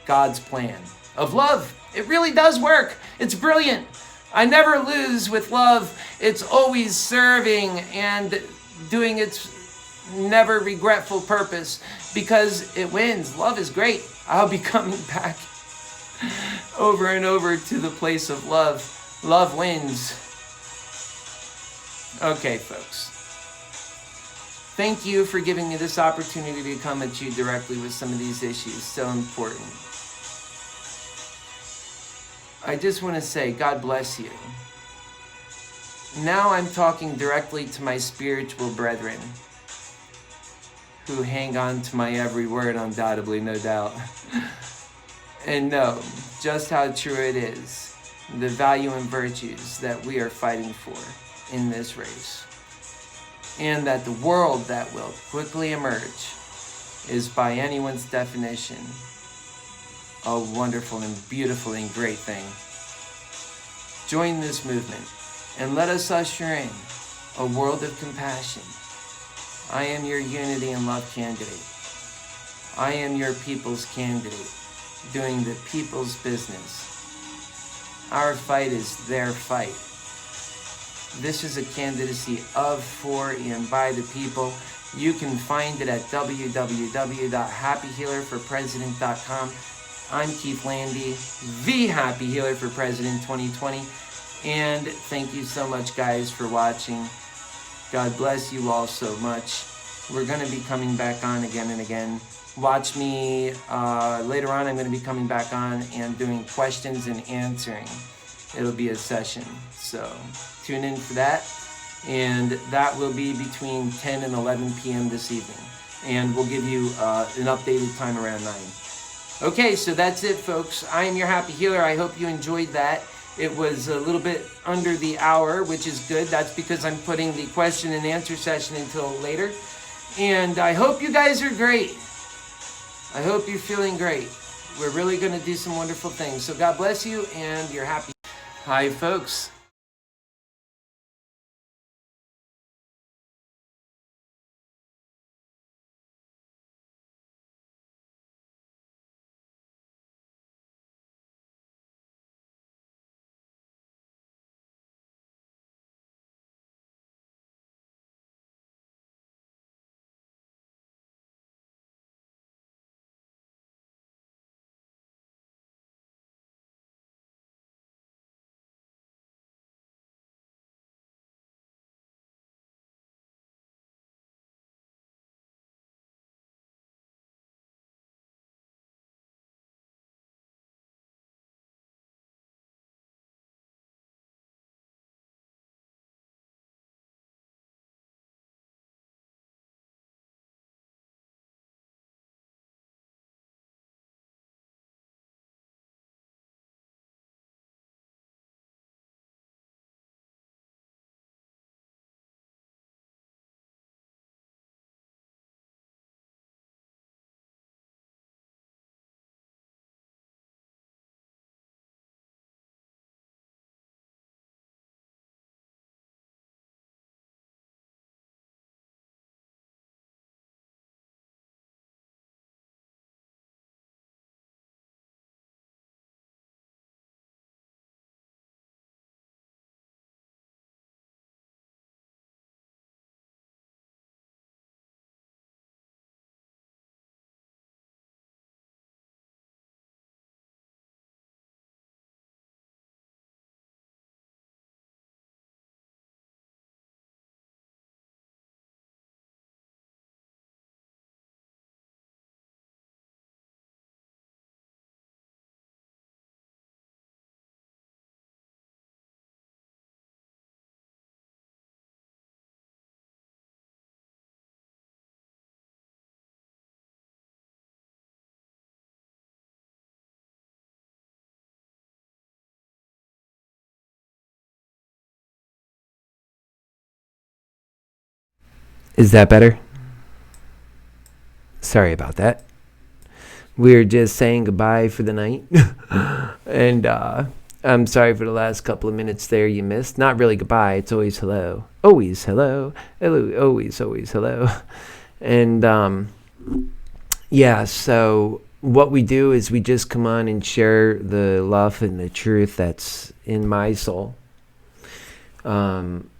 S1: God's plan of love. It really does work. It's brilliant. I never lose with love. It's always serving and doing its never regretful purpose, because it wins. Love is great. I'll be coming back over and over to the place of love. Love wins. Okay, folks. Thank you for giving me this opportunity to come at you directly with some of these issues. So important. I just want to say, God bless you. Now I'm talking directly to my spiritual brethren who hang on to my every word, undoubtedly, no doubt. And know just how true it is, the value and virtues that we are fighting for in this race. And that the world that will quickly emerge is, by anyone's definition, a wonderful and beautiful and great thing. Join this movement and let us usher in a world of compassion. I am your unity and love candidate. I am your people's candidate, doing the people's business. Our fight is their fight. This is a candidacy of, for, and by the people. You can find it at www.happyhealerforpresident.com. I'm Keith Landi, the Happy Healer for President 2020. And thank you so much, guys, for watching. God bless you all so much. We're going to be coming back on again and again. Watch me later on. I'm going to be coming back on and doing questions and answering. It'll be a session. So tune in for that. And that will be between 10 and 11 p.m. this evening. And we'll give you an updated time around 9. Okay, so that's it, folks. I am your Happy Healer. I hope you enjoyed that. It was a little bit under the hour, which is good. That's because I'm putting the question and answer session until later. And I hope you guys are great. I hope you're feeling great. We're really going to do some wonderful things. So God bless you, and you're happy. Hi, folks. Is that better? Sorry about that. We're just saying goodbye for the night. And I'm sorry for the last couple of minutes there you missed. Not really goodbye. It's always hello. Always hello. Hello. Always hello. And yeah, so what we do is we just come on and share the love and the truth that's in my soul. I'm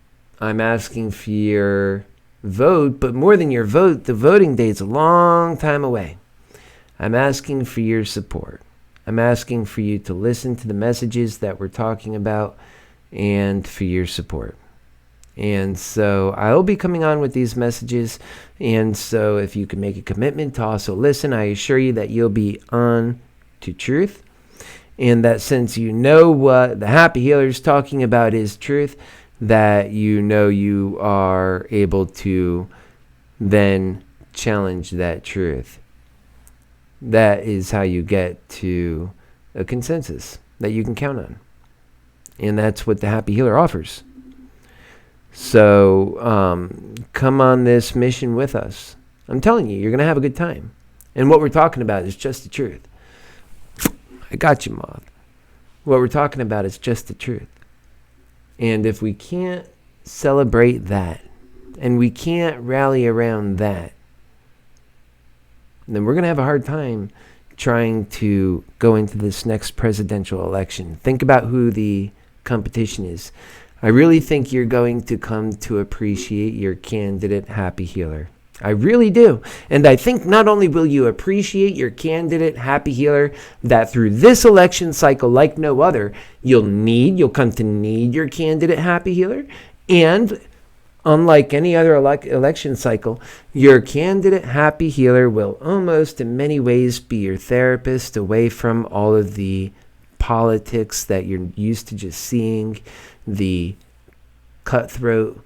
S1: asking for your vote, but more than your vote, the voting date's a long time away. I'm asking for your support. I'm asking for you to listen to the messages that we're talking about and for your support. And so I will be coming on with these messages. And so if you can make a commitment to also listen, I assure you that you'll be on to truth. And that since you know what the Happy Healer is talking about is truth, that you know you are able to then challenge that truth. That is how you get to a consensus that you can count on. And that's what the Happy Healer offers. So come on this mission with us. I'm telling you, you're going to have a good time. And what we're talking about is just the truth. I got you, Moth. What we're talking about is just the truth. And if we can't celebrate that, and we can't rally around that, then we're going to have a hard time trying to go into this next presidential election. Think about who the competition is. I really think you're going to come to appreciate your candidate, Happy Healer. I really do. And I think not only will you appreciate your candidate, Happy Healer, that through this election cycle, like no other, you'll come to need your candidate, Happy Healer. And unlike any other election cycle, your candidate, Happy Healer, will almost in many ways be your therapist away from all of the politics that you're used to just seeing, the cutthroat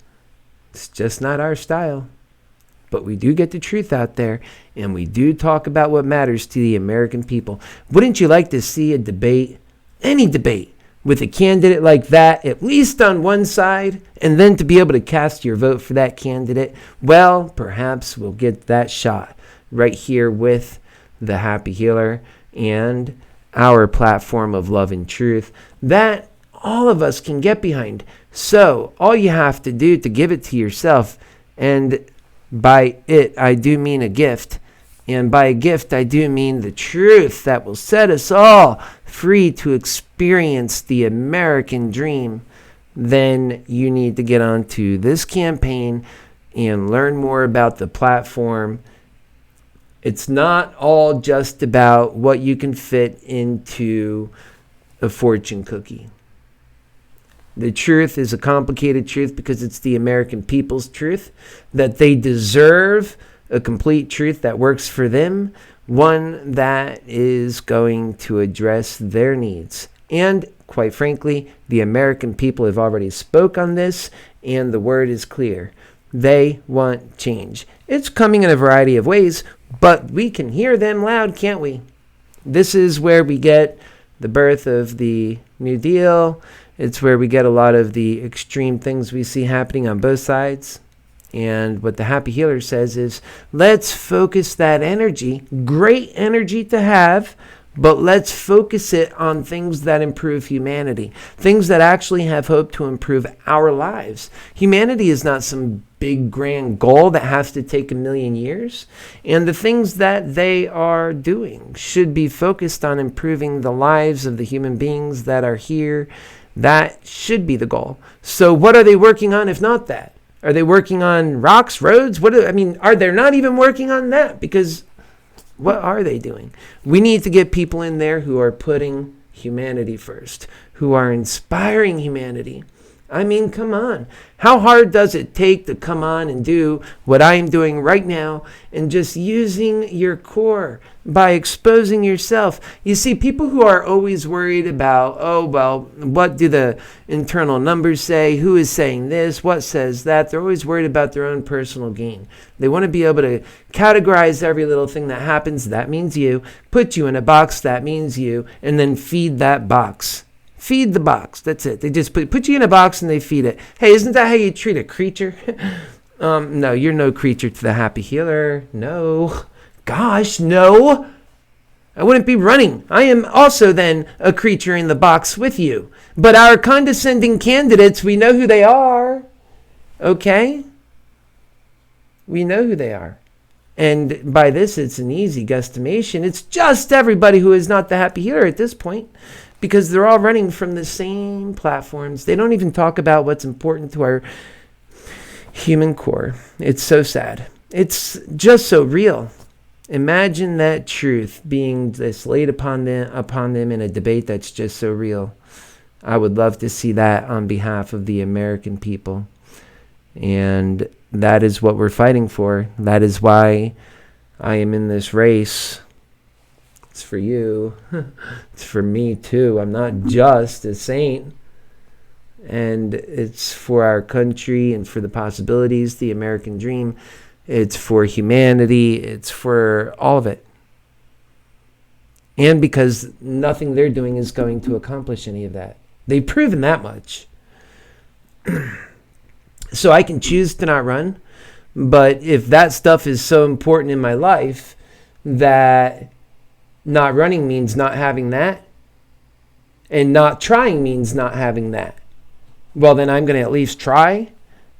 S1: It's just not our style. But we do get the truth out there, and we do talk about what matters to the American people. Wouldn't you like to see a debate, any debate, with a candidate like that, at least on one side, and then to be able to cast your vote for that candidate? Well, perhaps we'll get that shot right here with the Happy Healer and our platform of love and truth that all of us can get behind. So all you have to do to give it to yourself, and by it I do mean a gift, and by a gift I do mean the truth that will set us all free to experience the American dream, then you need to get onto this campaign and learn more about the platform. It's not all just about what you can fit into a fortune cookie. The truth is a complicated truth because it's the American people's truth, that they deserve a complete truth that works for them, one that is going to address their needs. And quite frankly, the American people have already spoke on this, and the word is clear. They want change. It's coming in a variety of ways, but we can hear them loud, can't we? This is where we get the birth of the New Deal. It's where we get a lot of the extreme things we see happening on both sides. And what the Happy Healer says is, let's focus that energy, great energy to have, but let's focus it on things that improve humanity, things that actually have hope to improve our lives. Humanity is not some big grand goal that has to take 1,000,000 years. And the things that they are doing should be focused on improving the lives of the human beings that are here. That should be the goal. So what are they working on if not that? Are they working on rocks, roads? Are they not even working on that? Because what are they doing? We need to get people in there who are putting humanity first, who are inspiring humanity. I mean, come on. How hard does it take to come on and do what I am doing right now and just using your core by exposing yourself? You see, people who are always worried about, what do the internal numbers say? Who is saying this? What says that? They're always worried about their own personal gain. They want to be able to categorize every little thing that happens. That means you. Put you in a box. That means you. And then feed that box. Feed the box. That's it. They just put you in a box and they feed it. Hey, isn't that how you treat a creature? No, you're no creature to the Happy Healer. No. Gosh, no. I wouldn't be running. I am also then a creature in the box with you. But our condescending candidates, we know who they are. Okay? We know who they are. And by this, it's an easy guesstimation. It's just everybody who is not the Happy Healer at this point, because they're all running from the same platforms. They don't even talk about what's important to our human core. It's so sad. It's just so real. Imagine that truth being just laid upon them in a debate that's just so real. I would love to see that on behalf of the American people. And that is what we're fighting for. That is why I am in this race. It's for you. It's for me too. I'm not just a saint. And it's for our country and for the possibilities, the American dream. It's for humanity. It's for all of it. And because nothing they're doing is going to accomplish any of that. They've proven that much. So I can choose to not run. But if that stuff is so important in my life that not running means not having that, and not trying means not having that, well, then I'm going to at least try.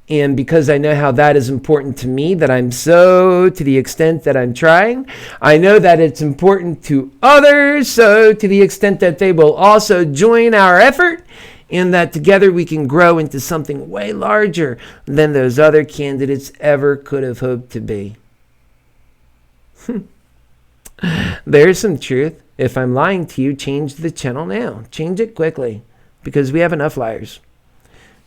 S1: And because I know how that is important to me, that I'm so, to the extent that I'm trying, I know that it's important to others, so to the extent that they will also join our effort, and that together we can grow into something way larger than those other candidates ever could have hoped to be. There's some truth. If I'm lying to you, change the channel now. Change it quickly, because we have enough liars.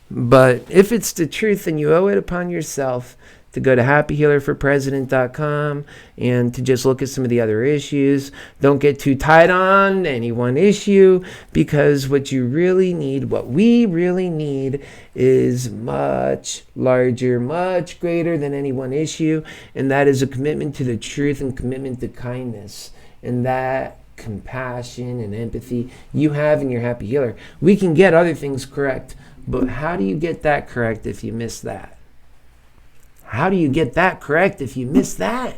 S1: But if it's the truth, then you owe it upon yourself to go to HappyHealerForPresident.com and to just look at some of the other issues. Don't get too tied on any one issue, because what we really need is much larger, much greater than any one issue, and that is a commitment to the truth and commitment to kindness. And that compassion and empathy you have in your Happy Healer. We can get other things correct, but how do you get that correct if you miss that? How do you get that correct if you miss that?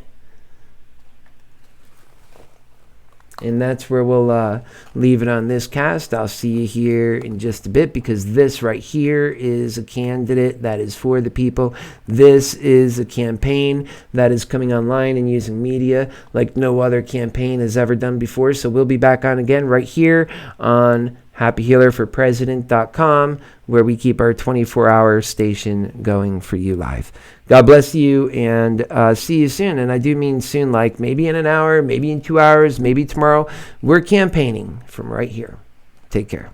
S1: And that's where we'll leave it on this cast. I'll see you here in just a bit, because this right here is a candidate that is for the people. This is a campaign that is coming online and using media like no other campaign has ever done before. So we'll be back on again right here on HappyHealerForPresident.com, where we keep our 24-hour station going for you live. God bless you, and see you soon. And I do mean soon, like maybe in an hour, maybe in 2 hours, maybe tomorrow. We're campaigning from right here. Take care.